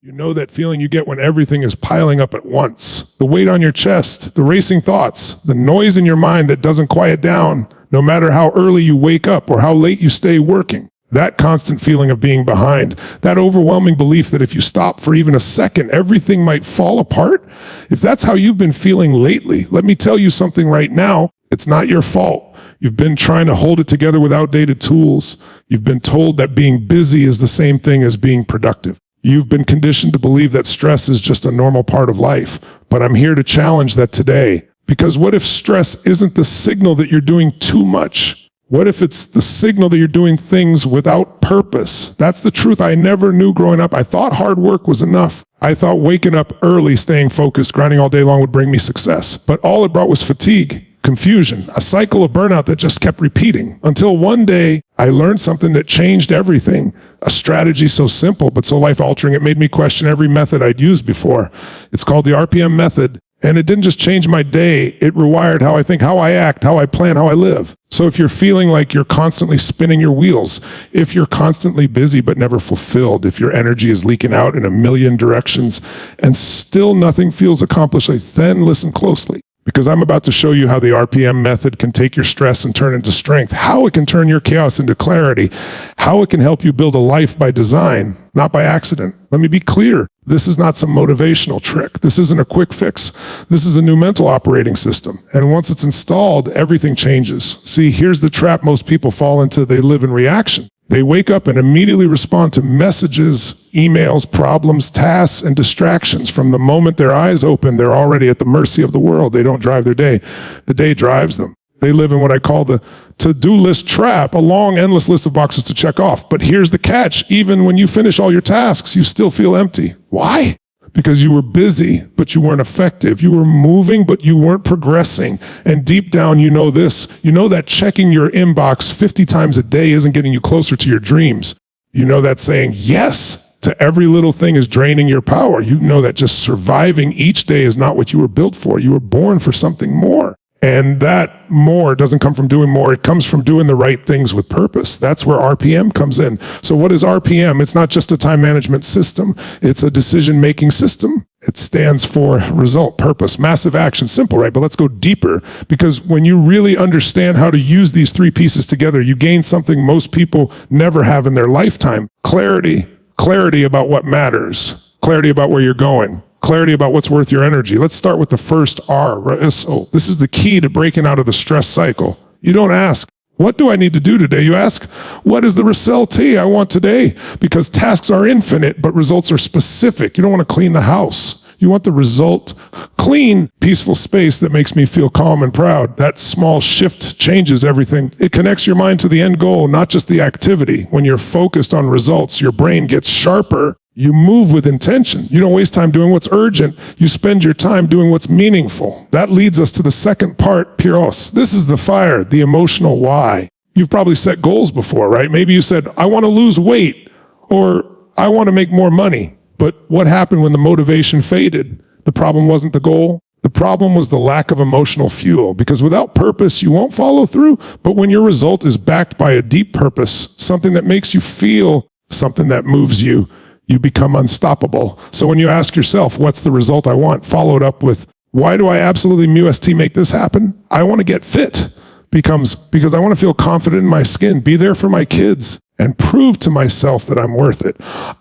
You know that feeling you get when everything is piling up at once. The weight on your chest, the racing thoughts, the noise in your mind that doesn't quiet down, no matter how early you wake up or how late you stay working. That constant feeling of being behind, that overwhelming belief that if you stop for even a second, everything might fall apart. If that's how you've been feeling lately, let me tell you something right now. It's not your fault. You've been trying to hold it together with outdated tools. You've been told that being busy is the same thing as being productive. You've been conditioned to believe that stress is just a normal part of life. But I'm here to challenge that today. Because what if stress isn't the signal that you're doing too much? What if it's the signal that you're doing things without purpose? That's the truth I never knew growing up. I thought hard work was enough. I thought waking up early, staying focused, grinding all day long would bring me success. But all it brought was fatigue, confusion, a cycle of burnout that just kept repeating. Until one day, I learned something that changed everything. A strategy so simple but so life-altering, it made me question every method I'd used before. It's called the RPM method. And it didn't just change my day, it rewired how I think, how I act, how I plan, how I live. So if you're feeling like you're constantly spinning your wheels, if you're constantly busy but never fulfilled, if your energy is leaking out in a million directions and still nothing feels accomplished, then listen closely. Because I'm about to show you how the RPM method can take your stress and turn it into strength, how it can turn your chaos into clarity, how it can help you build a life by design, not by accident. Let me be clear. This is not some motivational trick. This isn't a quick fix. This is a new mental operating system. And once it's installed, everything changes. See, here's the trap most people fall into. They live in reaction. They wake up and immediately respond to messages, emails, problems, tasks, and distractions. From the moment their eyes open, they're already at the mercy of the world. They don't drive their day. The day drives them. They live in what I call the to-do list trap, a long, endless list of boxes to check off. But here's the catch. Even when you finish all your tasks, you still feel empty. Why? Because you were busy, but you weren't effective. You were moving, but you weren't progressing. And deep down, you know this. You know that checking your inbox 50 times a day isn't getting you closer to your dreams. You know that saying yes to every little thing is draining your power. You know that just surviving each day is not what you were built for. You were born for something more. And that more doesn't come from doing more. It comes from doing the right things with purpose. That's where RPM comes in. So what is RPM? It's not just a time management system. It's a decision-making system. It stands for result, purpose, massive action. Simple, right? But let's go deeper, because when you really understand how to use these three pieces together, you gain something most people never have in their lifetime. Clarity. Clarity about what matters. Clarity about where you're going. Clarity about what's worth your energy. Let's start with the first R. So this is the key to breaking out of the stress cycle. You don't ask, what do I need to do today? You ask, what is the result I want today? Because tasks are infinite, but results are specific. You don't want to clean the house. You want the result. Clean, peaceful space that makes me feel calm and proud. That small shift changes everything. It connects your mind to the end goal, not just the activity. When you're focused on results, your brain gets sharper. You move with intention. You don't waste time doing what's urgent. You spend your time doing what's meaningful. That leads us to the second part, Piros. This is the fire, the emotional why. You've probably set goals before, right? Maybe you said, I want to lose weight, or I want to make more money. But what happened when the motivation faded? The problem wasn't the goal. The problem was the lack of emotional fuel, because without purpose, you won't follow through. But when your result is backed by a deep purpose, something that makes you feel, something that moves you, you become unstoppable. So when you ask yourself, what's the result I want? Follow it up with, why do I absolutely must make this happen? I want to get fit. Becomes, because I want to feel confident in my skin, be there for my kids, and prove to myself that I'm worth it.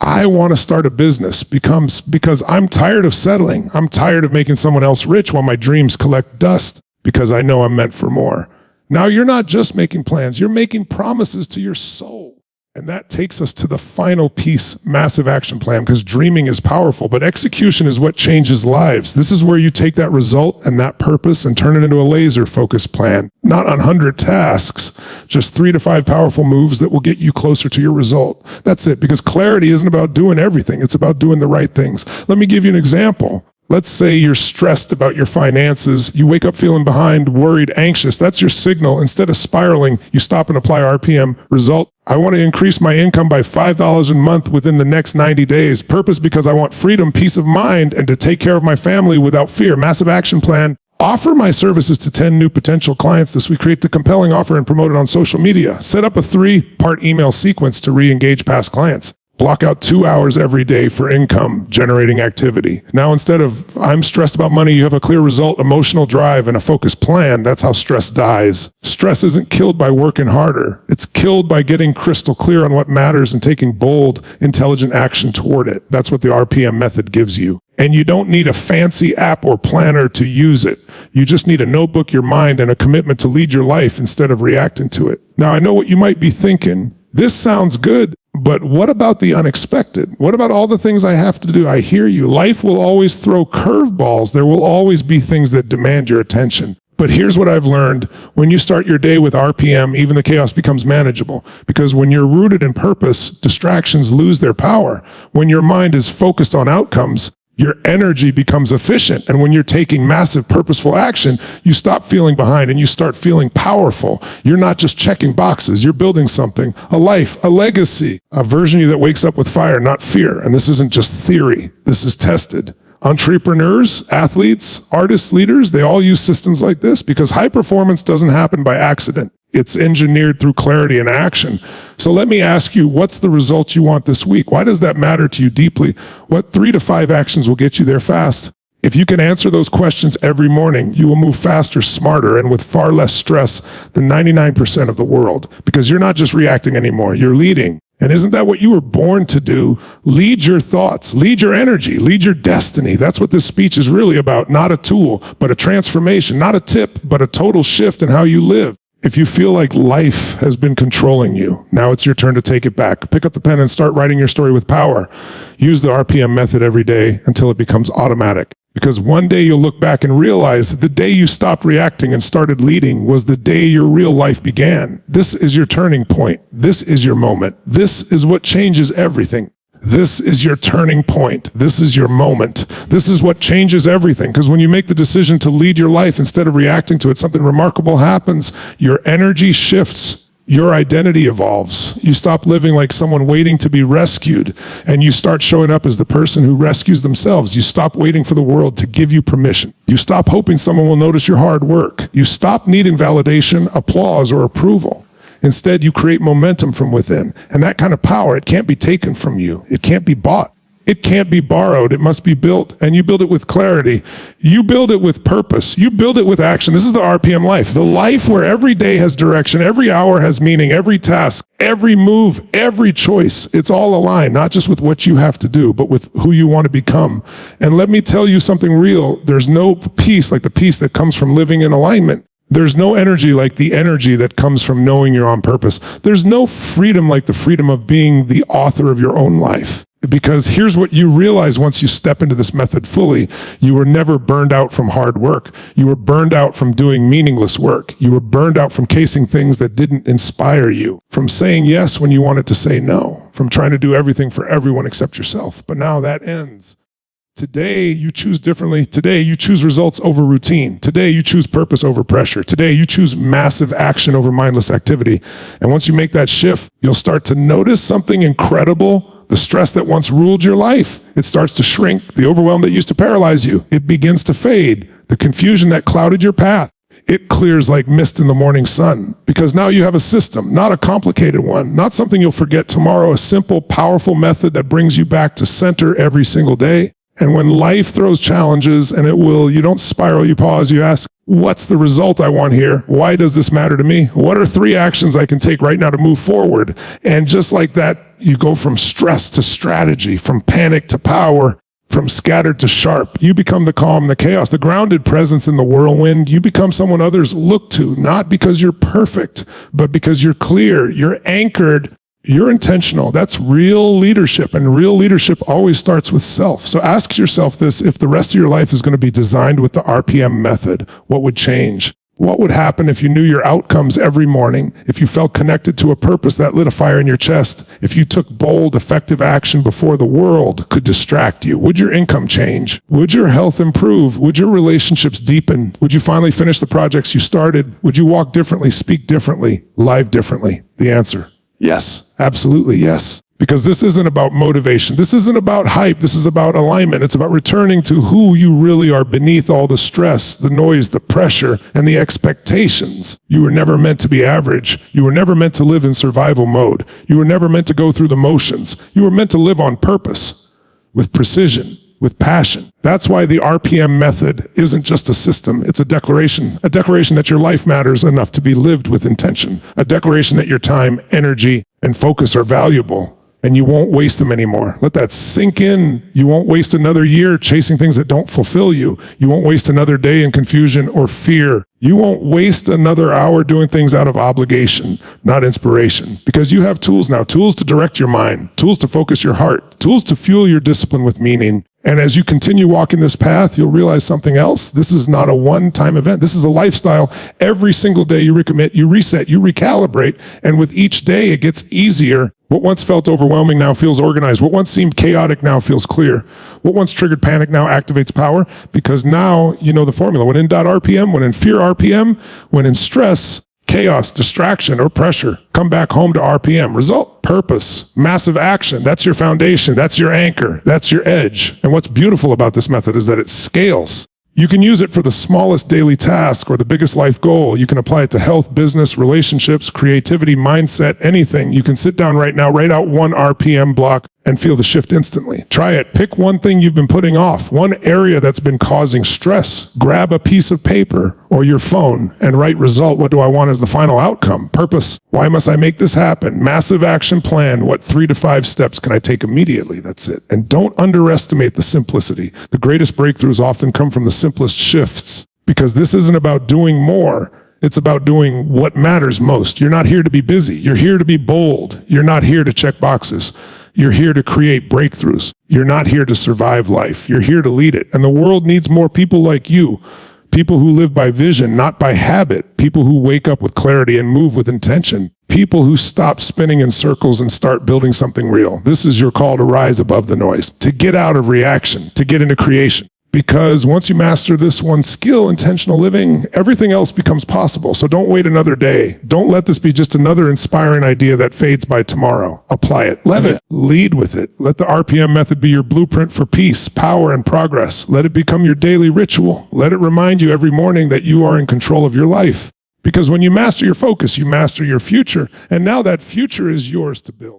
I want to start a business. Becomes, because I'm tired of settling. I'm tired of making someone else rich while my dreams collect dust, because I know I'm meant for more. Now you're not just making plans, you're making promises to your soul. And that takes us to the final piece, massive action plan, because dreaming is powerful, but execution is what changes lives. This is where you take that result and that purpose and turn it into a laser-focused plan, not on 100 tasks, just 3 to 5 powerful moves that will get you closer to your result. That's it, because clarity isn't about doing everything. It's about doing the right things. Let me give you an example. Let's say you're stressed about your finances. You wake up feeling behind, worried, anxious. That's your signal. Instead of spiraling, you stop and apply RPM. Result, I want to increase my income by $5 a month within the next 90 days. Purpose, because I want freedom, peace of mind, and to take care of my family without fear. Massive action plan. Offer my services to 10 new potential clients this week. Create the compelling offer and promote it on social media. Set up a 3-part email sequence to re-engage past clients. Block out 2 hours every day for income generating activity. Now, instead of I'm stressed about money, you have a clear result, emotional drive, and a focused plan. That's how stress dies. Stress isn't killed by working harder. It's killed by getting crystal clear on what matters and taking bold, intelligent action toward it. That's what the RPM method gives you. And you don't need a fancy app or planner to use it. You just need a notebook, your mind, and a commitment to lead your life instead of reacting to it. Now, I know what you might be thinking. This sounds good, but what about the unexpected? What about all the things I have to do? I hear you. Life will always throw curveballs. There will always be things that demand your attention. But here's what I've learned. When you start your day with RPM, even the chaos becomes manageable. Because when you're rooted in purpose, distractions lose their power. When your mind is focused on outcomes, your energy becomes efficient. And when you're taking massive purposeful action, you stop feeling behind and you start feeling powerful. You're not just checking boxes. You're building something, a life, a legacy, a version of you that wakes up with fire, not fear. And this isn't just theory. This is tested. Entrepreneurs, athletes, artists, leaders, they all use systems like this because high performance doesn't happen by accident. It's engineered through clarity and action. So let me ask you, what's the result you want this week? Why does that matter to you deeply? What 3 to 5 actions will get you there fast? If you can answer those questions every morning, you will move faster, smarter, and with far less stress than 99% of the world. Because you're not just reacting anymore, you're leading. And isn't that what you were born to do? Lead your thoughts, lead your energy, lead your destiny. That's what this speech is really about. Not a tool, but a transformation. Not a tip, but a total shift in how you live. If you feel like life has been controlling you, now it's your turn to take it back. Pick up the pen and start writing your story with power. Use the RPM method every day until it becomes automatic. Because one day you'll look back and realize that the day you stopped reacting and started leading was the day your real life began. This is your turning point. This is your moment. This is what changes everything. This is your turning point. This is your moment. This is what changes everything. Because when you make the decision to lead your life instead of reacting to it, something remarkable happens. Your energy shifts. Your identity evolves. You stop living like someone waiting to be rescued, and you start showing up as the person who rescues themselves. You stop waiting for the world to give you permission. You stop hoping someone will notice your hard work. You stop needing validation, applause, or approval. Instead, you create momentum from within. And that kind of power, it can't be taken from you. It can't be bought. It can't be borrowed. It must be built. And you build it with clarity. You build it with purpose. You build it with action. This is the RPM life. The life where every day has direction, every hour has meaning, every task, every move, every choice. It's all aligned, not just with what you have to do, but with who you want to become. And let me tell you something real. There's no peace like the peace that comes from living in alignment. There's no energy like the energy that comes from knowing you're on purpose. There's no freedom like the freedom of being the author of your own life. Because here's what you realize once you step into this method fully. You were never burned out from hard work. You were burned out from doing meaningless work. You were burned out from chasing things that didn't inspire you, from saying yes when you wanted to say no, from trying to do everything for everyone except yourself. But now that ends. Today, you choose differently. Today, you choose results over routine. Today, you choose purpose over pressure. Today, you choose massive action over mindless activity. And once you make that shift, you'll start to notice something incredible. The stress that once ruled your life, it starts to shrink. The overwhelm that used to paralyze you, it begins to fade. The confusion that clouded your path, it clears like mist in the morning sun. Because now you have a system, not a complicated one, not something you'll forget tomorrow, a simple, powerful method that brings you back to center every single day. And when life throws challenges, and it will, you don't spiral, you pause, you ask, what's the result I want here? Why does this matter to me? What are 3 actions I can take right now to move forward? And just like that, you go from stress to strategy, from panic to power, from scattered to sharp. You become the calm, the chaos, the grounded presence in the whirlwind. You become someone others look to, not because you're perfect, but because you're clear, you're anchored, you're intentional. That's real leadership, and real leadership always starts with self. So ask yourself this: if the rest of your life is going to be designed with the RPM method, what would change? What would happen if you knew your outcomes every morning? If you felt connected to a purpose that lit a fire in your chest? If you took bold, effective action before the world could distract you? Would your income change? Would your health improve? Would your relationships deepen? Would you finally finish the projects you started? Would you walk differently, speak differently, live differently? The answer: yes, absolutely yes. Because this isn't about motivation. This isn't about hype. This is about alignment. It's about returning to who you really are beneath all the stress, the noise, the pressure, and the expectations. You were never meant to be average. You were never meant to live in survival mode. You were never meant to go through the motions. You were meant to live on purpose, with precision, with passion. That's why the RPM method isn't just a system. It's a declaration that your life matters enough to be lived with intention, a declaration that your time, energy, and focus are valuable. And you won't waste them anymore. Let that sink in. You won't waste another year chasing things that don't fulfill you. You won't waste another day in confusion or fear. You won't waste another hour doing things out of obligation, not inspiration. Because you have tools now, tools to direct your mind, tools to focus your heart, tools to fuel your discipline with meaning. And as you continue walking this path, you'll realize something else. This is not a one-time event. This is a lifestyle. Every single day you recommit, you reset, you recalibrate. And with each day, it gets easier. What once felt overwhelming now feels organized. What once seemed chaotic now feels clear. What once triggered panic now activates power, because now you know the formula. When in .rpm, when in fear RPM, when in stress, chaos, distraction, or pressure, come back home to RPM. Result, purpose, massive action. That's your foundation. That's your anchor. That's your edge. And what's beautiful about this method is that it scales. You can use it for the smallest daily task or the biggest life goal. You can apply it to health, business, relationships, creativity, mindset, anything. You can sit down right now, write out one RPM block, and feel the shift instantly. Try it. Pick one thing you've been putting off, one area that's been causing stress. Grab a piece of paper or your phone and write result. What do I want as the final outcome? Purpose. Why must I make this happen? Massive action plan. What 3 to 5 steps can I take immediately? That's it. And don't underestimate the simplicity. The greatest breakthroughs often come from the simplest shifts, because this isn't about doing more. It's about doing what matters most. You're not here to be busy. You're here to be bold. You're not here to check boxes. You're here to create breakthroughs. You're not here to survive life. You're here to lead it. And the world needs more people like you. People who live by vision, not by habit. People who wake up with clarity and move with intention. People who stop spinning in circles and start building something real. This is your call to rise above the noise, to get out of reaction, to get into creation. Because once you master this one skill, intentional living, everything else becomes possible. So don't wait another day. Don't let this be just another inspiring idea that fades by tomorrow. Apply it. Live it. Lead with it. Let the RPM method be your blueprint for peace, power, and progress. Let it become your daily ritual. Let it remind you every morning that you are in control of your life. Because when you master your focus, you master your future. And now that future is yours to build.